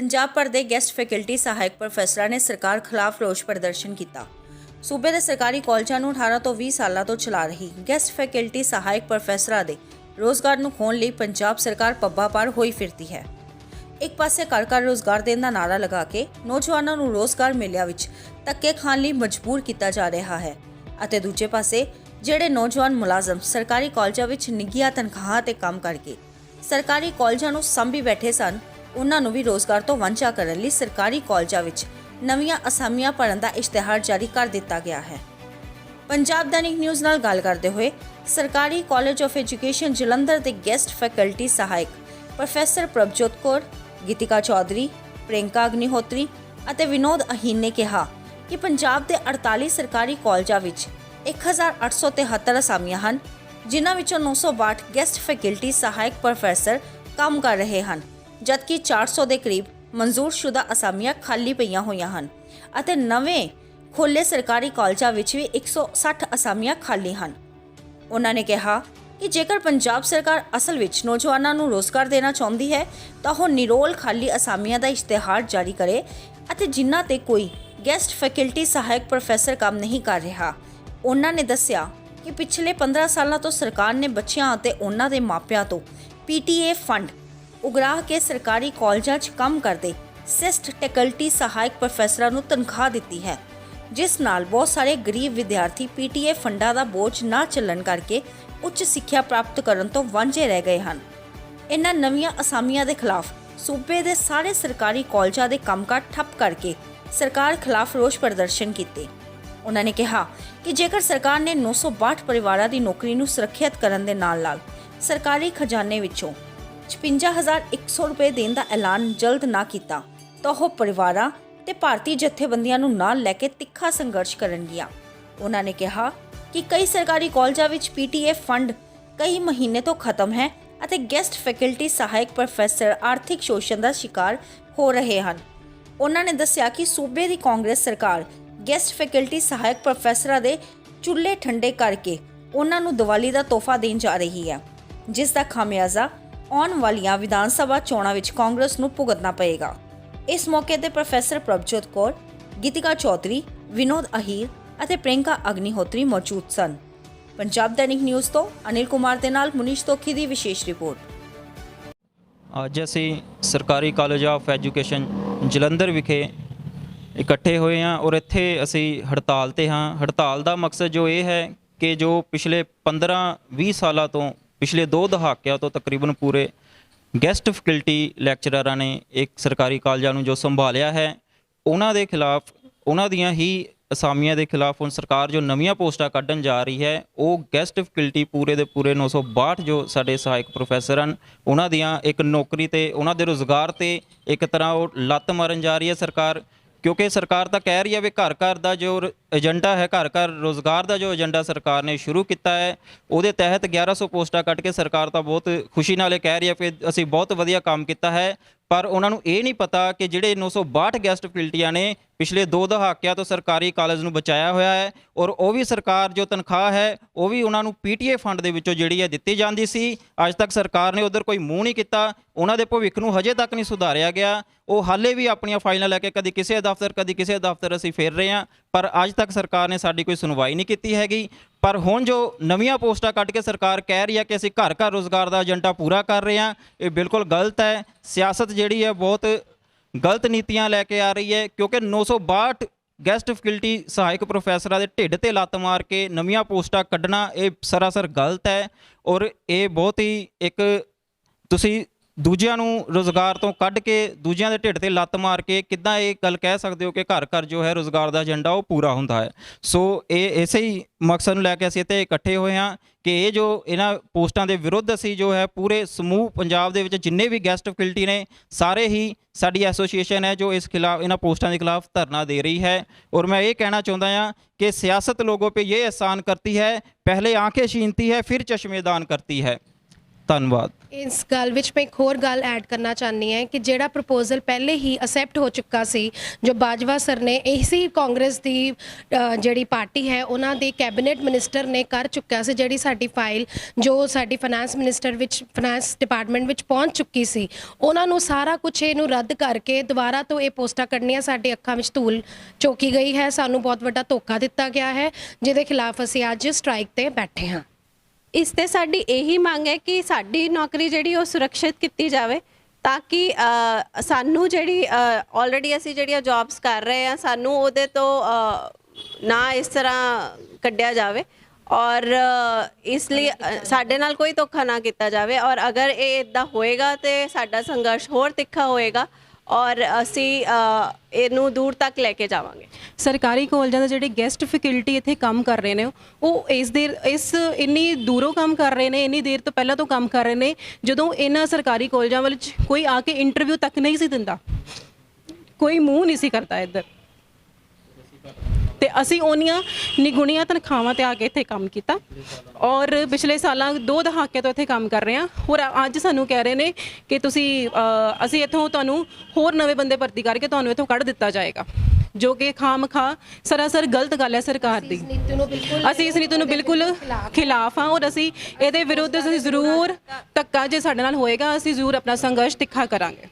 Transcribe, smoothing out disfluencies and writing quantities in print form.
पंजाब भर के गैसट फैकल्टी सहायक प्रोफैसर ने सरकार खिलाफ रोष प्रदर्शन किया। सूबे के सरकारी कॉलेजों को 18 तो 20 सालों तो चला रही गैसट फैकल्टी सहायक प्रोफैसर के रोजगार को खोने लिए पंजाब सरकार पब्बा पार होई फिरती है। एक पासे घर घर रोजगार देने का नारा लगा के नौजवानों को रोजगार मेलिया विच धक्के खाण लई मजबूर किया जा रहा है अते दूजे पासे ਜਿਹੜੇ नौजवान मुलाजम सरकारी कॉलेजों में निघिया तनख्वाहां ते काम करके सरकारी कॉलेजों को संभी बैठे सन, उन्होंने भी रोजगार तो वांझा करने लई सरकारी कॉलेजों में नवीं असामियां भरन का इश्तिहार जारी कर दिता गया है। पंजाब दैनिक न्यूज़ नाल गल करते हुए सरकारी कॉलेज ऑफ एजुकेशन जलंधर के गैसट फैकल्टी सहायक प्रोफैसर प्रभजोत कौर, गीतिका चौधरी, प्रियंका अग्निहोत्री और विनोद अहीन ने कहा कि पंजाब के 48 सरकारी कॉलेजों में 1873 असामियां हैं, जिन्हां विचों 962 गैसट फैकल्टी सहायक प्रोफैसर काम कर रहे हैं, जबकि 400 के करीब मंजूरशुदा असामियां खाली पईयां होईयां हैं अते नवें खोले सरकारी कॉलेजों में भी 160 असामियां खाली हैं। उन्होंने कहा कि जेकर पंजाब सरकार असल विच नौजवानों को रोजगार देना चाहती है तो वह निरोल खाली असामियां का इश्तिहार जारी करे अते जिन्हां ते कोई गैसट फैकल्टी सहायक प्रोफैसर काम नहीं कर रहा। उन्होंने दस्सिया कि पिछले 15 सालों तो सरकार ने बच्चों और उन्हों के मापिया तो PTA फंड उगरा के सरकारी कॉलेजों काम करते सिस्ट फैकल्टी सहायक प्रोफैसरों को तनख्वाह दी है, जिस नाल बहुत सारे गरीब विद्यार्थी PTA फंडा का बोझ ना चलन करके उच्च सिक्ख्या प्राप्त करने तो वांझे रह गए हैं। इन्हां नवीं असामियां के खिलाफ सूबे के सारे सरकारी कॉलेजों के कामकाज ठप करके सरकार खिलाफ रोष प्रदर्शन किए। उन्होंने कहा कि जेकर सरकार ने 962 परिवारों की नौकरी को सुरक्षित करने के नाल सरकारी खजाने विचों 56,100 रुपए देने का ऐलान जल्द ना किया तो वह परिवारों ते भारतीय जथेबंदियों को नाल लैके तिखा संघर्ष करनगियां। उन्होंने कहा कि कई सरकारी कॉलेजों में PTA फंड कई महीने तो खत्म है अते गैसट फैकल्टी सहायक प्रोफैसर आर्थिक शोषण का शिकार हो रहे हैं। उन्होंने दस्सिया कि सूबे की कांग्रेस सरकार गैसट फैकल्टी सहायक प्रोफैसर के चुल्हे ठंडे करके उन्होंने दिवाली का तोहफा देन जा रही है, जिसका खामियाजा आने वाली विधान सभा चोणों में कांग्रेस को भुगतना पएगा। इस मौके पर प्रोफैसर प्रभजोत कौर, गीतिका चौधरी, विनोद अहीर और प्रियंका अग्निहोत्री मौजूद सन। पंजाब दैनिक न्यूज़ तो अनिल कुमार के नाल मुनीश तोखी की विशेष रिपोर्ट। अज असी सरकारी कॉलेज ऑफ एजुकेशन जलंधर विखे इकट्ठे हुए हैं और इत्थे असी हड़ताल ते हाँ। हड़ताल का मकसद जो ये है कि जो पिछले 15-20 सालों तो पिछले 2 दहाकिਆਂ तो तकरीबन पूरे गैसट फैकल्टी लैक्चरां ने एक सरकारी कॉलेजों को जो संभालिया है, उन्हां दे खिलाफ उन्हां दियां ही असामियां के खिलाफ हुण सरकार जो नवीं पोस्टां कढ़न जा रही है, वो गैसट फैकल्टी पूरे दे पूरे 962 जो साडे सहायक प्रोफैसर हैं उन्हां दियां एक नौकरी ते उन्हां दे रोज़गार ते एक तरह वो लत्त मारन जा रही है सरकार। क्योंकि सरकार तो कह रही है भी घर घर का जो एजेंडा है, घर घर रोज़गार का जो एजेंडा सरकार ने शुरू किया है, वो तहत 1100 पोस्टां कट के सरकार तो बहुत खुशी नाल कह रही है कि असी बहुत वधिया काम किया है। पर उन्होंने ये नहीं पता कि जिहड़े 962 गैसट फैकल्टियां ने पिछले 2 दहाकिਆਂ तो सरकारी कॉलेज में बचाया होया है और वो भी सरकार जो तनख्वाह है वो भी उन्होंने PTA फंड के विचों जिहड़ी है दित्ती जाती सी। अज तक सरकार ने उधर कोई मूँह नहीं किया, उन्होंने भविख नूं हजे तक नहीं सुधारिया गया। वो हाले भी अपन फाइलां लैके कदी किसी दफ्तर कदी किसी दफ्तर असीं फिर रहे हैं, पर अज तक सरकार ने साडी कोई सुनवाई नहीं की हैगी। पर हुण जो नवीं पोस्टां कट के सरकार कह रही है कि असीं घर घर रोज़गार का एजेंडा पूरा कर रहे हैं, ये बिल्कुल गलत है। सियासत जिहड़ी है बहुत गलत नीतियां लैके आ रही है, क्योंकि 962 गैसट फैकल्टी सहायक प्रोफैसर के ढिड ते लत्त मार के नवीं पोस्टां कढ़ना ये सरासर गलत है। और ये बहुत ही एक तुसीं दूजिਆਂ ਨੂੰ रोज़गार तो कढ़ के दूजिਆਂ ਦੇ ਢਿੱਡ ਤੇ ਲੱਤ मार के किद्दां ये गल कह सकते हो कि घर घर जो है रोज़गार का एजेंडा वो पूरा होंदा है। सो ये इसे ही मकसद नूं लैके असीं इत्थे इकट्ठे होए हाँ कि ये जो इन्हां पोस्टां के विरुद्ध असीं जो है पूरे समूह पंजाब दे विच जिन्ने भी गैसट फैकल्टी ने सारे ही साडी एसोसीएशन है जो इस खिलाफ इन्हां पोस्टां के खिलाफ धरना दे रही है। और मैं ये कहना चाहता हाँ कि सियासत लोगों पर ये एहसान करती है, पहले आँखें छीनती है फिर चश्मे दान करती है। धन्यवाद। ਇਸ ਗੱਲ ਵਿੱਚ ਮੈਂ ਇੱਕ ਹੋਰ ਗੱਲ ਐਡ ਕਰਨਾ ਚਾਹੁੰਦੀ ਹਾਂ ਕਿ ਜਿਹੜਾ ਪ੍ਰਪੋਜ਼ਲ ਪਹਿਲੇ ਹੀ ਅਸੈਪਟ ਹੋ ਚੁੱਕਾ ਸੀ, ਜੋ ਬਾਜਵਾ ਸਰ ਨੇ ਇਸੀ ਕਾਂਗਰਸ ਦੀ ਜਿਹੜੀ ਪਾਰਟੀ ਹੈ ਉਹਨਾਂ ਦੇ ਕੈਬਨਿਟ ਮਿਨਿਸਟਰ ਨੇ ਕਰ ਚੁੱਕਿਆ ਸੀ, ਜਿਹੜੀ ਸਾਡੀ ਫਾਈਲ ਜੋ ਸਾਡੀ ਫਾਈਨੈਂਸ ਮਿਨਿਸਟਰ ਵਿੱਚ ਫਾਈਨੈਂਸ ਡਿਪਾਰਟਮੈਂਟ ਵਿੱਚ ਪਹੁੰਚ ਚੁੱਕੀ ਸੀ, ਉਹਨਾਂ ਨੂੰ ਸਾਰਾ ਕੁਝ ਇਹਨੂੰ ਰੱਦ ਕਰਕੇ ਦੁਬਾਰਾ ਤੋਂ ਇਹ ਪੋਸਟਾਂ ਕੱਢਣੀਆਂ ਸਾਡੇ ਅੱਖਾਂ ਵਿੱਚ ਧੂਲ ਝੋਕੀ ਗਈ ਹੈ। ਸਾਨੂੰ ਬਹੁਤ ਵੱਡਾ ਧੋਖਾ ਦਿੱਤਾ ਗਿਆ ਹੈ, ਜਿਹਦੇ ਖਿਲਾਫ ਅਸੀਂ ਅੱਜ ਸਟ੍ਰਾਈਕ ਤੇ ਬੈਠੇ ਹਾਂ। ਇਸ ਤੇ ਸਾਡੀ ਇਹੀ ਮੰਗ ਹੈ ਕਿ ਸਾਡੀ ਨੌਕਰੀ ਜਿਹੜੀ ਉਹ ਸੁਰੱਖਿਅਤ ਕੀਤੀ ਜਾਵੇ, ਤਾਂ ਕਿ ਸਾਨੂੰ ਜਿਹੜੀ ਆਲਰੇਡੀ ਅਸੀਂ ਜਿਹੜੀਆਂ ਜੌਬਸ ਕਰ ਰਹੇ ਹਾਂ ਸਾਨੂੰ ਉਹਦੇ ਤੋਂ ਨਾ ਇਸ ਤਰ੍ਹਾਂ ਕੱਢਿਆ ਜਾਵੇ, ਔਰ ਇਸ ਲਈ ਸਾਡੇ ਨਾਲ ਕੋਈ ਧੋਖਾ ਨਾ ਕੀਤਾ ਜਾਵੇ। ਔਰ ਅਗਰ ਇਹ ਇੱਦਾਂ ਹੋਏਗਾ ਤੇ ਸਾਡਾ ਸੰਘਰਸ਼ ਹੋਰ ਤਿੱਖਾ ਹੋਏਗਾ ਔਰ ਅਸੀਂ ਇਹਨੂੰ ਦੂਰ ਤੱਕ ਲੈ ਕੇ ਜਾਵਾਂਗੇ। ਸਰਕਾਰੀ ਕਾਲਜਾਂ ਦੇ ਜਿਹੜੇ ਗੈਸਟ ਫੈਕਲਟੀ ਇੱਥੇ ਕੰਮ ਕਰ ਰਹੇ ਨੇ ਉਹ ਇਸ ਇੰਨੀ ਦੂਰੋਂ ਕੰਮ ਕਰ ਰਹੇ ਨੇ, ਇੰਨੀ ਦੇਰ ਤੋਂ ਪਹਿਲਾਂ ਤੋਂ ਕੰਮ ਕਰ ਰਹੇ ਨੇ, ਜਦੋਂ ਇਹਨਾਂ ਸਰਕਾਰੀ ਕਾਲਜਾਂ ਵਿੱਚ ਕੋਈ ਆ ਕੇ ਇੰਟਰਵਿਊ ਤੱਕ ਨਹੀਂ ਸੀ ਦਿੰਦਾ, ਕੋਈ ਮੂੰਹ ਨਹੀਂ ਸੀ ਕਰਦਾ ਇੱਧਰ, ਤੇ ਅਸੀਂ ਉਹਨੀਆਂ ਨਿਗੁਣੀਆਂ ਤਨਖਾਹਾਂ ਤੇ ਆ ਕੇ ਇੱਥੇ ਕੰਮ ਕੀਤਾ ਔਰ ਪਿਛਲੇ ਸਾਲਾਂ 2 ਦਹਾਕੇ ਤੋਂ ਇੱਥੇ ਕੰਮ ਕਰ ਰਹੇ ਹਾਂ। ਔਰ ਅੱਜ ਸਾਨੂੰ ਕਹਿ ਰਹੇ ਨੇ ਕਿ ਅਸੀਂ ਇੱਥੋਂ ਤੁਹਾਨੂੰ ਹੋਰ ਨਵੇਂ ਬੰਦੇ ਭਰਤੀ ਕਰਕੇ ਤੁਹਾਨੂੰ ਇੱਥੋਂ ਕੱਢ ਦਿੱਤਾ ਜਾਏਗਾ, ਜੋ ਕਿ ਖਾਮਖਾ ਸਰਾਸਰ ਗਲਤ ਗੱਲ ਹੈ ਸਰਕਾਰ ਦੀ। ਅਸੀਂ ਇਸ ਨੀਤੀ ਨੂੰ ਬਿਲਕੁਲ ਖਿਲਾਫ ਹਾਂ ਔਰ ਅਸੀਂ ਇਹਦੇ ਵਿਰੁੱਧ ਅਸੀਂ ਜ਼ਰੂਰ ਧੱਕਾ ਜੇ ਸਾਡੇ ਨਾਲ ਹੋਏਗਾ ਅਸੀਂ ਜ਼ਰੂਰ ਆਪਣਾ ਸੰਘਰਸ਼ ਤਿੱਖਾ ਕਰਾਂਗੇ।